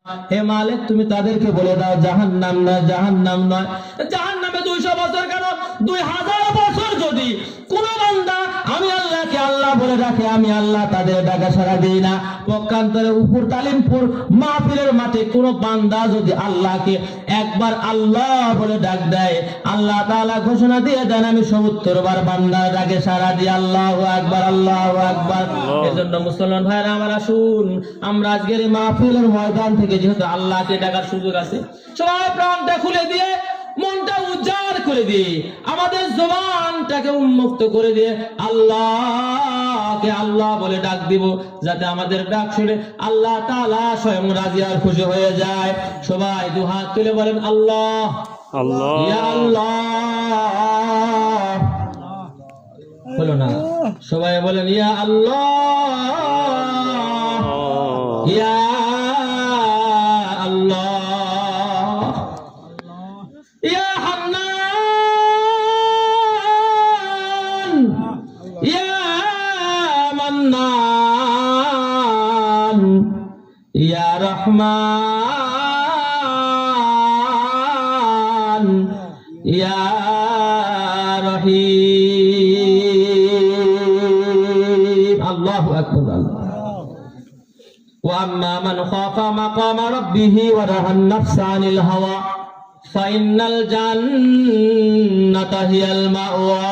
হে মালিক তুমি তাদেরকে বলে দাও জাহান্নাম না, জাহান্নাম নয়। জাহান্নামে 200 বছর কেন, 2000 বছর যদি কোন বান্দা আমি আল্লাহকে আল্লাহ বলে ডাকে, আমি আল্লাহ তাদের ডাকা সাড়া দিই না। পক্ষান্তরে উপর তালিমপুর মাহফিলের মাঠে কোন বান্দা যদি আল্লাহকে একবার আল্লাহ বলে ডাক দেয়, আল্লাহ তাআলা ঘোষণা দিয়ে দেন আমি 70 বার বান্দার ডাকে সাড়া দিই। আল্লাহু আকবার, আল্লাহু আকবার। এজন্য মুসলমান ভাইরা আমার, আসুন আমরা আজকের এই মাহফিলের ময়দান থেকে যেহেতু আল্লাহকে ডাকার সুযোগ আছে, সবাই প্রাণটা খুলে দিয়ে, মনটা উজাড় করে দিয়ে, আমাদের জবানটাকে উন্মুক্ত করে দিয়ে আল্লাহকে আল্লাহ বলে ডাক দিব, যাতে আমাদের ডাক শুনে আল্লাহ তাআলা স্বয়ং রাজি আর খুশি হয়ে যায়। সবাই দুহাত তুলে বলেন আল্লাহ আল্লাহ, ইয়া আল্লাহ। বলো না, সবাই বলেন ইয়া আল্লাহ, ইয়া আল্লাহ, ইয়া হান্নান, ইয়া মান্নান, ইয়া রহমান, ইয়া রহিম। আল্লাহু আকবার। وأما من خاف مقام ربه ونهى النفس عن الهوى فإن الجنة هي المأوى